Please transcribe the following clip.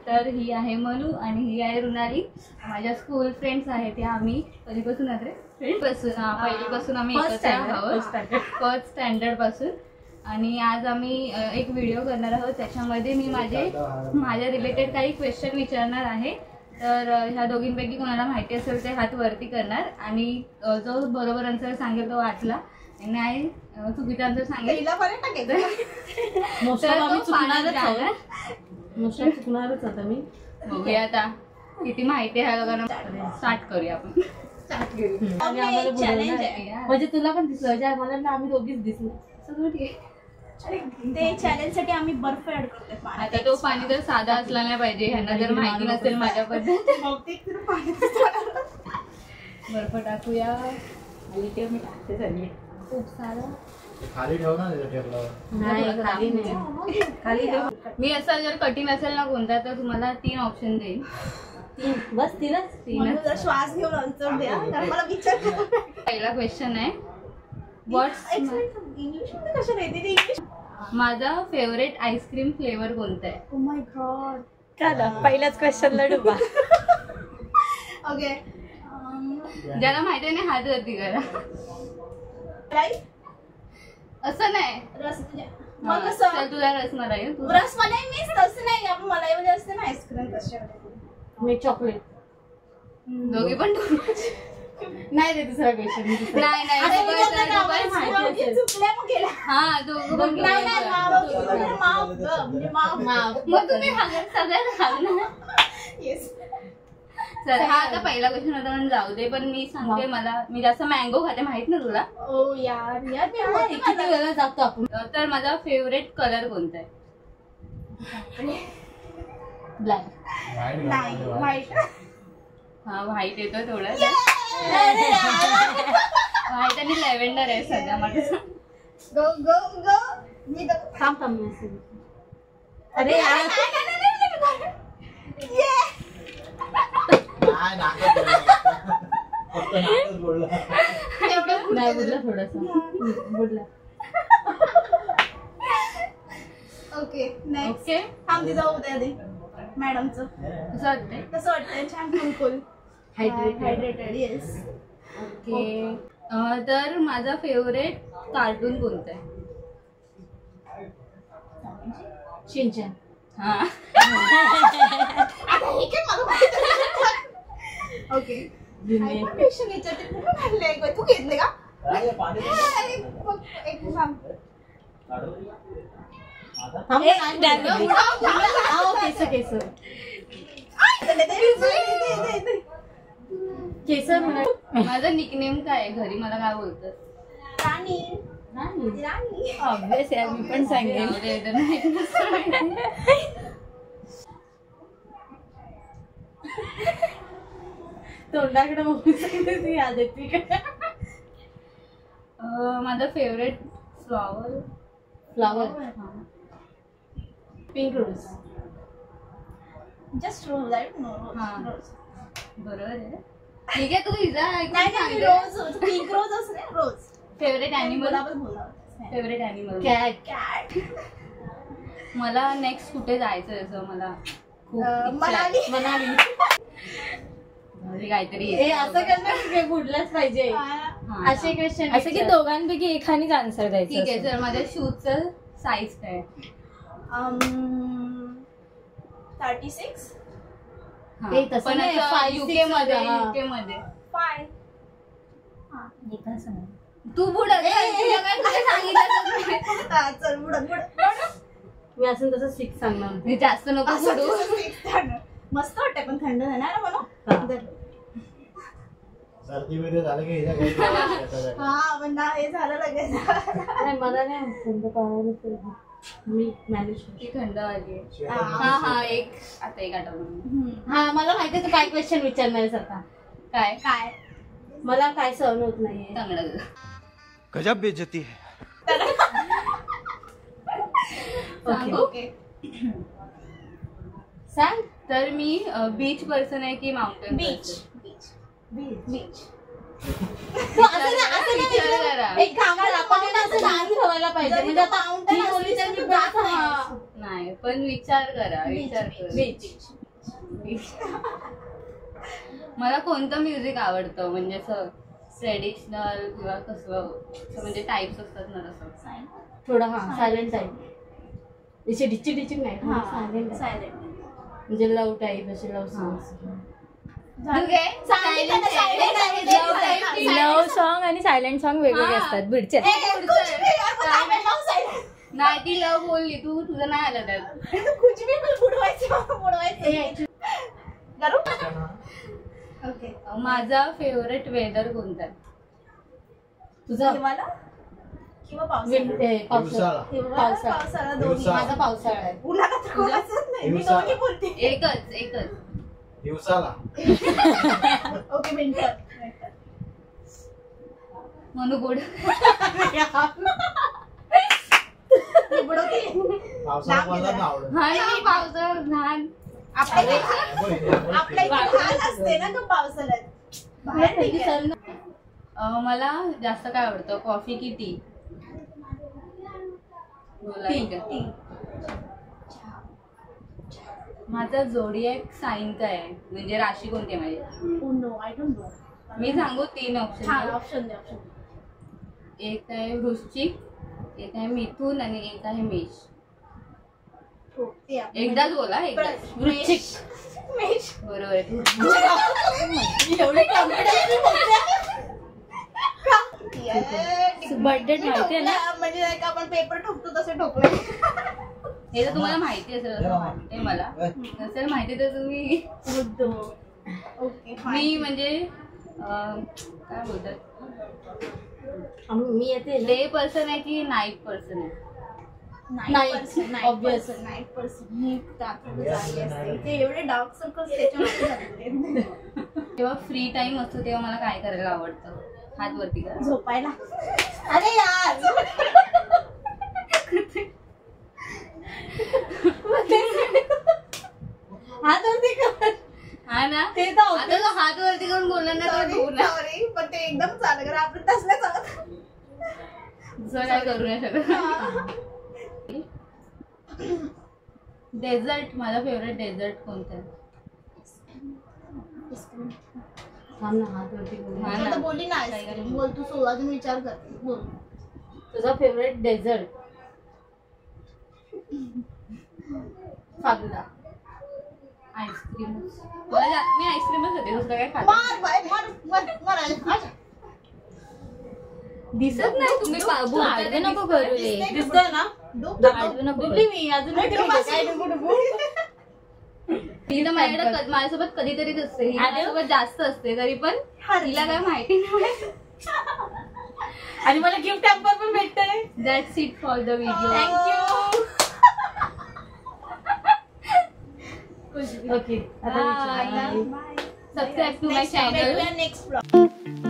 तर ही आहे मनू आणि ही आहे रुनाली, माझ्या स्कूल फ्रेंड्स आहेत. त्या आम्ही कधीपासून पहिलीपासून आम्ही एकत्र आहोत, फर्स्ट स्टँडर्ड पासून. आणि आज आम्ही एक व्हिडिओ करणार आहोत. त्याच्यामध्ये मी माझ्या रिलेटेड काही क्वेश्चन विचारणार आहे. तर ह्या दोघींपैकी कोणाला माहिती असेल ते हात वरती करणार आणि जो बरोबर आन्सर सांगेल तो वाचला, नाही चुकीचा आन्सर सांगेल चुकणारच आता मी. बघूया आता किती माहिती आहे लोकांना. स्टार्ट करूया आपण. म्हणजे तुला पण दिसलं, मला आम्ही दोघीच दिसलो. सगळं ठीक आहे. ते चॅलेंज साठी आम्ही बर्फ ऍड करतोय. आता तो पाणी तर साधा असला नाही पाहिजे, ह्यांना जर माहिती नसेल माझ्या पद्धत. बर्फ टाकूया. मी टाकते सगळी खूप सारं. खाली ठेव ना. खाली नाही, खाली ठेव. मी असं जर कठीण असेल ना कोणता तर तुम्हाला 3 ऑप्शन देईन. बस तीनच. श्वास घेऊन आन्सर द्या. मला विचार. पहिला क्वेश्चन आहे, माझा फेवरेट आईस्क्रीम फ्लेवर कोणता आहे? Oh my God. चला पहिलाच क्वेश्चनला डुबा. ओके, ज्याला माहिती नाही हात वरती करा. असं नाही तुला रसमलाई. रसमलाई मीच तसं नाही. आपण मलाई मध्ये असते ना आईस्क्रीम तसे. मी चॉकलेट. दोघी पण नाही रे दुसरा क्वेश्चन. नाही चुकल्या मग गेला. हा दोघं पण मग तुम्ही सगळ्यात सांगणार. चल हा आता पहिला क्वेश्चन होता म्हणून जाऊ दे. पण मी सांगते, मी जास्त मँगो खाते, माहित ना तुला. ओ यार किती वेळा जातो आपण. तर माझा फेवरेट कलर कोणता आहे? ब्लॅक. नाही व्हाईट. हा व्हाईट येतो थोडं. व्हाईट आणि लॅव्हेंडर आहे सध्या माझं. गो गो गो. मी थांब. अरे यार नाही बोलला थोडासा बोलला. Okay next. ओके थांब तिथं उद्या दे मॅडमचं. कसं वाटतंय? कसं वाटतंय? छान फुल हायड्रेटेड. येस. ओके. तर माझा फेवरेट कार्टून कोणता आहे? शिनचॅन. हा ओके. क्वेश्चन विचारते तू घेतले का? एक सांग. केसर. माझा निकनेम काय आहे घरी? मला काय बोलतात? राणी. ऑब्वियस आहे, मी पण सांगेन. तोंडाकडे बघून याद येते. माझा favourite flower pink rose. Just रोज. बरोबर आहे. ठीक आहे, तू इजा रोज. पिंक रोज असते rose. Favourite animal. Favourite animal cat. मला नेक्स्ट कुठे जायचं असं मला मनाली. काहीतरी असं करणार बुडलाच पाहिजे असे क्वेश्चन. असं की दोघांपैकी एकानेच आन्सर द्यायचं. ठीक आहे. तर माझ्या शूजचं साईज काय? 36. पण युके मध्ये 5. तू बुडत चल बुडत. मी असं तसं 6 सांगणार. जास्त नको बुडू. मस्त वाटतंय पण थंड झालं ना मला. सर्दी वगैरे झालं की हा पण हे झालं लगेच. नाही मला नाही थंड पाहायला. मी मॅनेज थंड आली. हा एक आठवलं. हा मला माहिती आहे तू काय क्वेश्चन विचारणार आता. काय मला काय सहन होत नाहीये. चांगलं. गजब बेइज्जती है. ओके सांग. तर मी बीच पर्सन आहे की माउंटेन? बीच. बीच. विचार करा. एक काम कर, आपण आहे ना असं लहान ठेवायला पाहिजे म्हणजे आता Mountain ही बोलली असेल तर तर मी जात जात नाही. नाही पण विचार करा विचार करा. बीच. मला कोणतं म्युझिक आवडतं म्हणजे असं ट्रेडिशनल किंवा कसं असं म्हणजे टाईप्स असतात ना तसं. थोडं हा सायलेंट टाईप. इथे डिचिक डिचिक नाही सायलेंट सायलेंट. म्हणजे लव टाईप असे लव सॉंग्स. लव्ह सॉन्ग आणि सायलेंट सॉन्ग वेगवेगळे हा. असतात बीडचे. नाही ती लव बोलली तू तुझं नाही आलं त्यात. कुछ भी बुडवायचं. करू? ओके. माझा फेवरेट वेदर कोणता आहे? तुझा हिवाळा किंवा पावसाळा? दिवसाला हिवाळा, पावसाळा दोन्ही. दिवसा. माझा पावसाळा आहे. उन्हाळा तर कोणाचंच नाही. मी हिवाळा. दोन्ही बोलते. एकच दिवसाला ओके विंटर. म्हणू गोड. पावसाळा मला नाही आवडत. हा नाही पावसाळ्यात लहान. आपल्या इथे लहान असते ना ग पावसाळ्यात. बाहेर ठीक आहे. मला जास्त काय आवडतं कॉफी की टी? बोला एक. माझा जोडिएक साईन काय आहे म्हणजे राशी कोणती आहे माझी? No I don't know. मी सांगू 3 हा ऑप्शन. ऑप्शन दे ऑप्शन. एक आहे वृश्चिक, एक आहे मिथुन आणि एक आहे मेष. हो ते आपण. एकदाच बोला एकदाच. वृश्चिक. मेष. बरोबर आहे. एवढे कॉन्फिडन्स बर्थडे माहिती आहे ना? म्हणजे नाही का आपण पेपर ठोकतो तसे ठोकले. हे तर तुम्हाला माहिती असेल असं वाटतंय मला. नसेल माहिती तर तुम्ही. ओके मी म्हणजे काय बोलतात मी येते ना. डे पर्सन आहे की नाईट पर्सन आहे? Obvious. Night person. मी रात्री जागी असते. ते एवढे डार्क सर्कल्स त्याच्यामध्ये झालेले. जेव्हा फ्री टाइम असतो तेव्हा मला काय करायला आवडतं? हात वरती करा. झोपायला. अरे यार. हात वरती कर. हा ना ते तर obvious. आता तो हात वरती करून बोलणार ना तर बोलणार. सॉरी पण ते एकदम चालू करा आपण तसलं चालत. दुसरं काय करू नाही शकत. डेझर्ट माझा फेवरेट डेझर्ट कोणता आहे? थांब ना हात वरती बोल. हा आता ना. बोलली ना आईस्क्रीम. बोल तू 16 अजून विचार कर. बोल. तुझा फेवरेट डेझर्ट? फालुदा. आईस्क्रीम. मी आईस्क्रीमच होते दुसरं काय खात मार बाय मार आजा. दिसत नाही तुम्ही बोलताय ते नको करू रे. दिसतंय ना? आठवू नको डुबली मी अजून नाही डुबू. केली. काय डुबू डुबू? ती तर माझ्याकडे माझ्यासोबत कधीतरीच असते. ही माझ्यासोबत जास्त असते तरी पण तिला काय माहिती नाही. आणि मला गिफ्ट हॅम्पर पण भेटतंय. That's it for the video. Thank you. Okay आता Bye. विचार. Subscribe to my channel. Next blog.